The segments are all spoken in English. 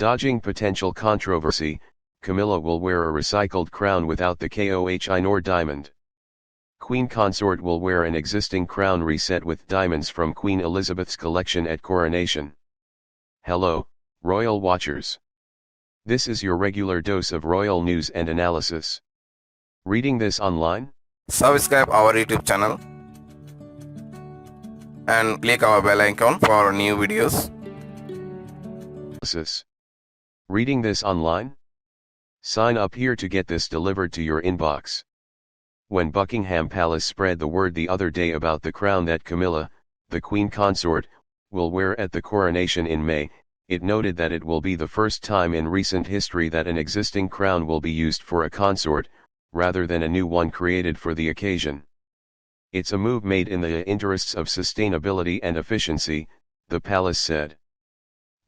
Dodging potential controversy, Camilla will wear a recycled crown without the Koh-i-Noor diamond. Queen consort will wear an existing crown reset with diamonds from Queen Elizabeth's collection at coronation. Hello, royal watchers. This is your regular dose of royal news and analysis. Reading this online? Subscribe our YouTube channel and click our bell icon for new videos. Reading this online? Sign up here to get this delivered to your inbox. When Buckingham Palace spread the word the other day about the crown that Camilla, the Queen consort, will wear at the coronation in May, it noted that it will be the first time in recent history that an existing crown will be used for a consort, rather than a new one created for the occasion. It's a move made in the interests of sustainability and efficiency, the palace said.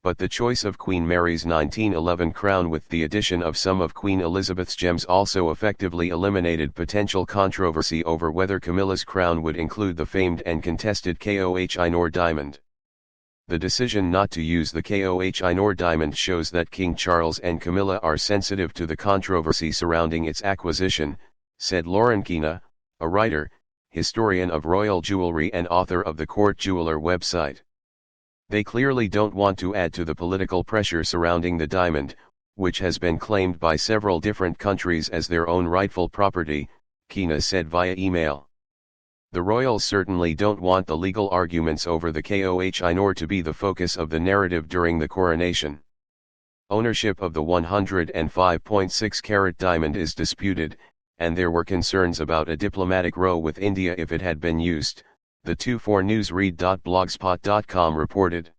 But the choice of Queen Mary's 1911 crown with the addition of some of Queen Elizabeth's gems also effectively eliminated potential controversy over whether Camilla's crown would include the famed and contested Koh-i-Noor diamond. The decision not to use the Koh-i-Noor diamond shows that King Charles and Camilla are sensitive to the controversy surrounding its acquisition, said Lauren Kina, a writer, historian of royal jewelry and author of the Court Jeweler website. They clearly don't want to add to the political pressure surrounding the diamond, which has been claimed by several different countries as their own rightful property, Kina said via email. The royals certainly don't want the legal arguments over the Koh-i-Noor to be the focus of the narrative during the coronation. Ownership of the 105.6-carat diamond is disputed, and there were concerns about a diplomatic row with India if it had been used, the 24newsread.blogspot.com reported.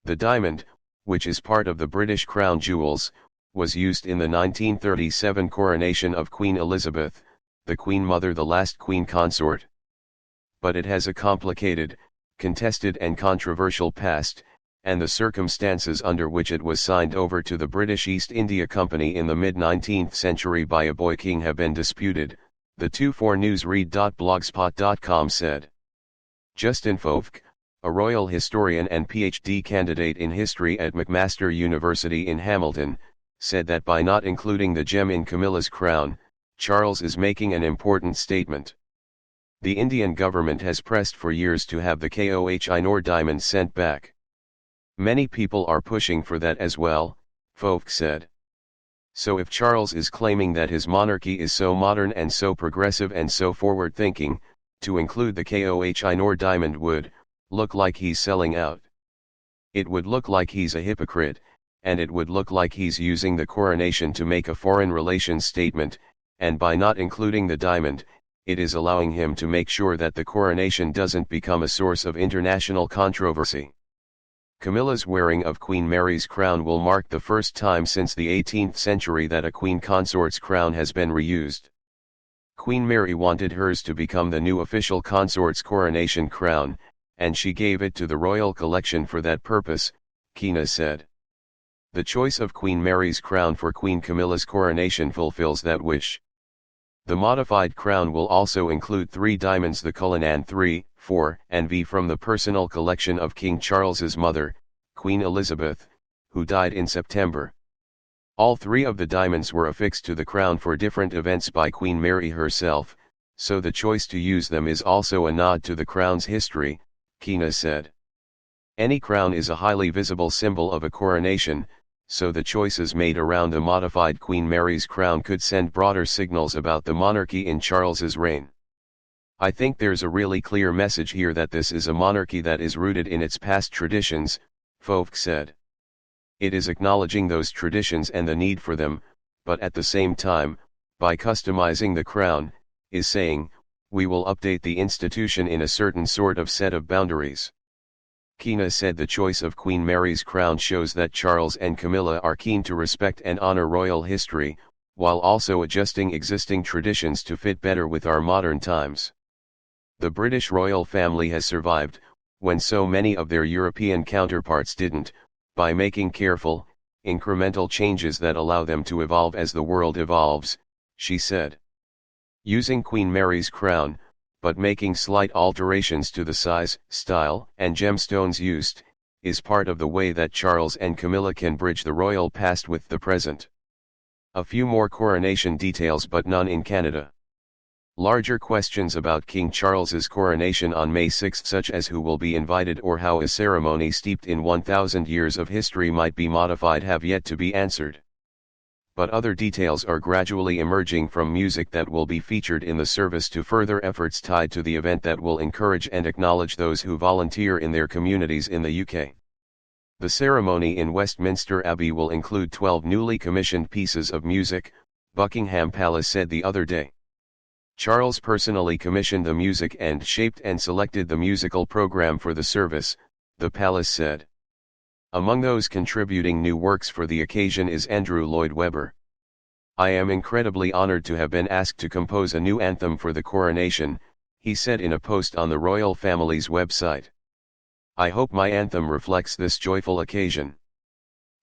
The diamond, which is part of the British crown jewels, was used in the 1937 coronation of Queen Elizabeth, the Queen Mother, the last Queen consort. But it has a complicated, contested and controversial past, and the circumstances under which it was signed over to the British East India Company in the mid-19th century by a boy king have been disputed, the 24newsread.blogspot.com said. Justin Fovke, a royal historian and PhD candidate in history at McMaster University in Hamilton, said that by not including the gem in Camilla's crown, Charles is making an important statement. The Indian government has pressed for years to have the Koh-i-Noor diamond sent back. Many people are pushing for that as well, Fovke said. So if Charles is claiming that his monarchy is so modern and so progressive and so forward-thinking, to include the Koh-i-Noor diamond would look like he's selling out. It would look like he's a hypocrite, and it would look like he's using the coronation to make a foreign relations statement, and by not including the diamond, it is allowing him to make sure that the coronation doesn't become a source of international controversy. Camilla's wearing of Queen Mary's crown will mark the first time since the 18th century that a queen consort's crown has been reused. Queen Mary wanted hers to become the new official consort's coronation crown, and she gave it to the royal collection for that purpose, Kina said. The choice of Queen Mary's crown for Queen Camilla's coronation fulfills that wish. The modified crown will also include 3 diamonds, the Cullinan 3, 4, and V from the personal collection of King Charles's mother, Queen Elizabeth, who died in September. All 3 of the diamonds were affixed to the crown for different events by Queen Mary herself, so the choice to use them is also a nod to the crown's history, Kina said. Any crown is a highly visible symbol of a coronation, so the choices made around the modified Queen Mary's crown could send broader signals about the monarchy in Charles's reign. I think there's a really clear message here that this is a monarchy that is rooted in its past traditions, Fovke said. It is acknowledging those traditions and the need for them, but at the same time, by customizing the crown, is saying, we will update the institution in a certain sort of set of boundaries. Kina said the choice of Queen Mary's crown shows that Charles and Camilla are keen to respect and honor royal history, while also adjusting existing traditions to fit better with our modern times. The British royal family has survived, when so many of their European counterparts didn't, by making careful, incremental changes that allow them to evolve as the world evolves, she said. Using Queen Mary's crown, but making slight alterations to the size, style, and gemstones used, is part of the way that Charles and Camilla can bridge the royal past with the present. A few more coronation details but none in Canada. Larger questions about King Charles's coronation on May 6, such as who will be invited or how a ceremony steeped in 1,000 years of history might be modified, have yet to be answered. But other details are gradually emerging, from music that will be featured in the service to further efforts tied to the event that will encourage and acknowledge those who volunteer in their communities in the UK. The ceremony in Westminster Abbey will include 12 newly commissioned pieces of music, Buckingham Palace said the other day. Charles personally commissioned the music and shaped and selected the musical program for the service, the palace said. Among those contributing new works for the occasion is Andrew Lloyd Webber. "I am incredibly honored to have been asked to compose a new anthem for the coronation," he said in a post on the royal family's website. "I hope my anthem reflects this joyful occasion."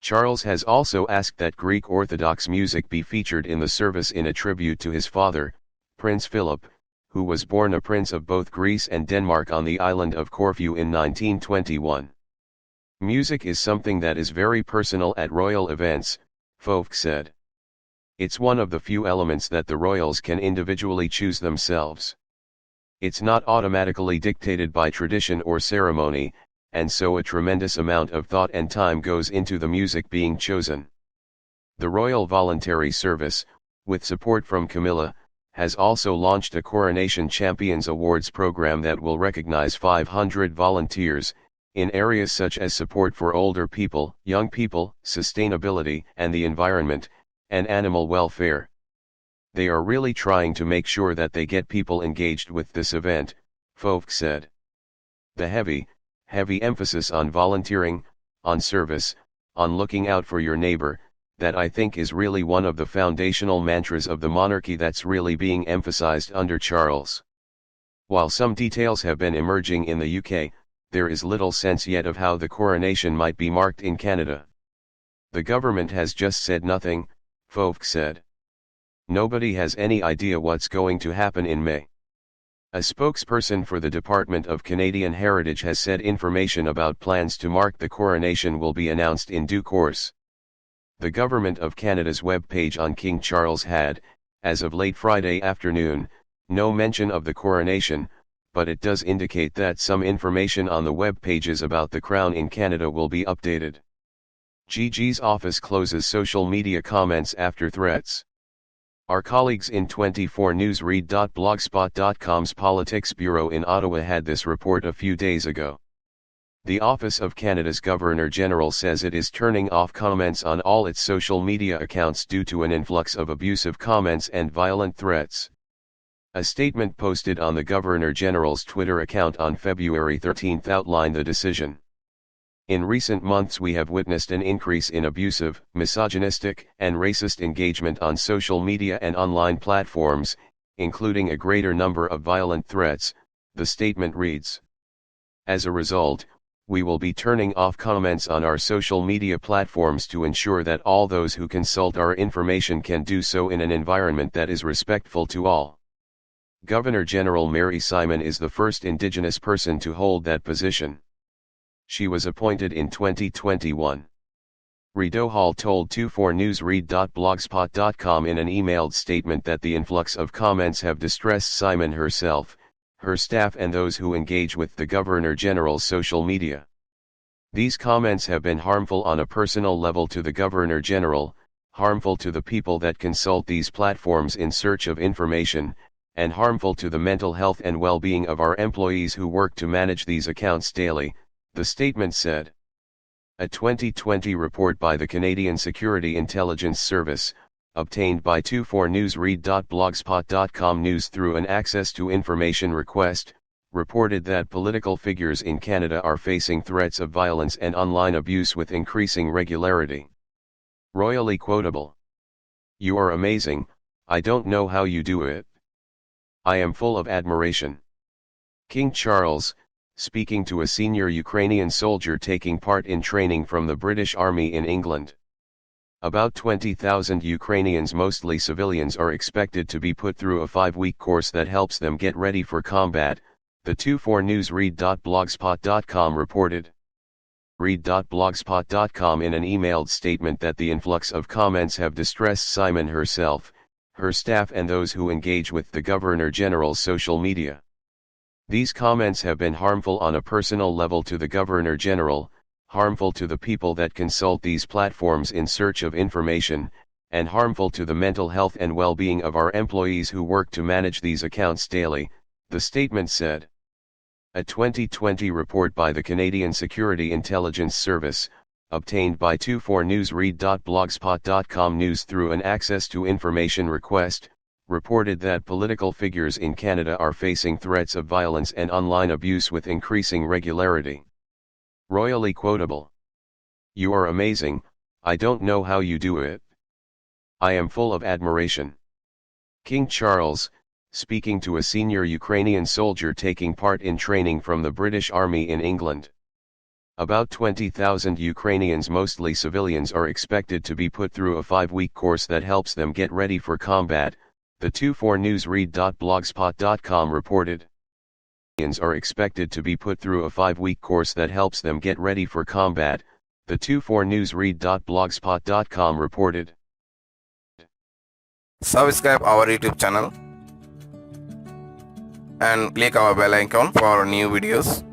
Charles has also asked that Greek Orthodox music be featured in the service in a tribute to his father, Prince Philip, who was born a prince of both Greece and Denmark on the island of Corfu in 1921. "Music is something that is very personal at royal events," Fofke said. "It's one of the few elements that the royals can individually choose themselves. It's not automatically dictated by tradition or ceremony, and so a tremendous amount of thought and time goes into the music being chosen." The Royal Voluntary Service, with support from Camilla, has also launched a Coronation Champions Awards program that will recognize 500 volunteers, in areas such as support for older people, young people, sustainability and the environment, and animal welfare. "They are really trying to make sure that they get people engaged with this event," Fofke said. "The heavy emphasis on volunteering, on service, on looking out for your neighbor, that I think is really one of the foundational mantras of the monarchy that's really being emphasized under Charles." While some details have been emerging in the UK, there is little sense yet of how the coronation might be marked in Canada. "The government has just said nothing," Fofke said. "Nobody has any idea what's going to happen in May." A spokesperson for the Department of Canadian Heritage has said information about plans to mark the coronation will be announced in due course. The Government of Canada's web page on King Charles had, as of late Friday afternoon, no mention of the coronation, but it does indicate that some information on the web pages about the Crown in Canada will be updated. Gigi's office closes social media comments after threats. Our colleagues in 24newsread.blogspot.com's Politics Bureau in Ottawa had this report a few days ago. The Office of Canada's Governor-General says it is turning off comments on all its social media accounts due to an influx of abusive comments and violent threats. A statement posted on the Governor-General's Twitter account on February 13 outlined the decision. "In recent months we have witnessed an increase in abusive, misogynistic, and racist engagement on social media and online platforms, including a greater number of violent threats," the statement reads. "As a result, we will be turning off comments on our social media platforms to ensure that all those who consult our information can do so in an environment that is respectful to all." Governor-General Mary Simon is the first Indigenous person to hold that position. She was appointed in 2021. Rideau Hall told 24newsread.blogspot.com in an emailed statement that the influx of comments have distressed Simon herself, her staff and those who engage with the Governor-General's social media. "These comments have been harmful on a personal level to the Governor-General, harmful to the people that consult these platforms in search of information, and harmful to the mental health and well-being of our employees who work to manage these accounts daily," the statement said. A 2020 report by the Canadian Security Intelligence Service, obtained by 24newsread.blogspot.com news through an access to information request, reported that political figures in Canada are facing threats of violence and online abuse with increasing regularity. Royally quotable. "You are amazing, I don't know how you do it. I am full of admiration." King Charles, speaking to a senior Ukrainian soldier taking part in training from the British Army in England. About 20,000 Ukrainians, mostly civilians, are expected to be put through a 5-week course that helps them get ready for combat, the 24newsread.blogspot.com reported. read.blogspot.com in an emailed statement that the influx of comments have distressed Simon herself, her staff and those who engage with the Governor-General's social media. These comments have been harmful on a personal level to the Governor-General, harmful to the people that consult these platforms in search of information, and harmful to the mental health and well-being of our employees who work to manage these accounts daily, the statement said. A 2020 report by the Canadian Security Intelligence Service, obtained by 24news read.blogspot.com news through an access to information request, reported that political figures in Canada are facing threats of violence and online abuse with increasing regularity. Royally quotable. "You are amazing, I don't know how you do it. I am full of admiration." King Charles, speaking to a senior Ukrainian soldier taking part in training from the British Army in England. About 20,000 Ukrainians, mostly civilians, are expected to be put through a 5-week course that helps them get ready for combat, the 24news read.blogspot.com reported. Are expected to be put through a 5-week course that helps them get ready for combat, the 24news read.blogspot.com reported. Subscribe our YouTube channel and click our bell icon for new videos.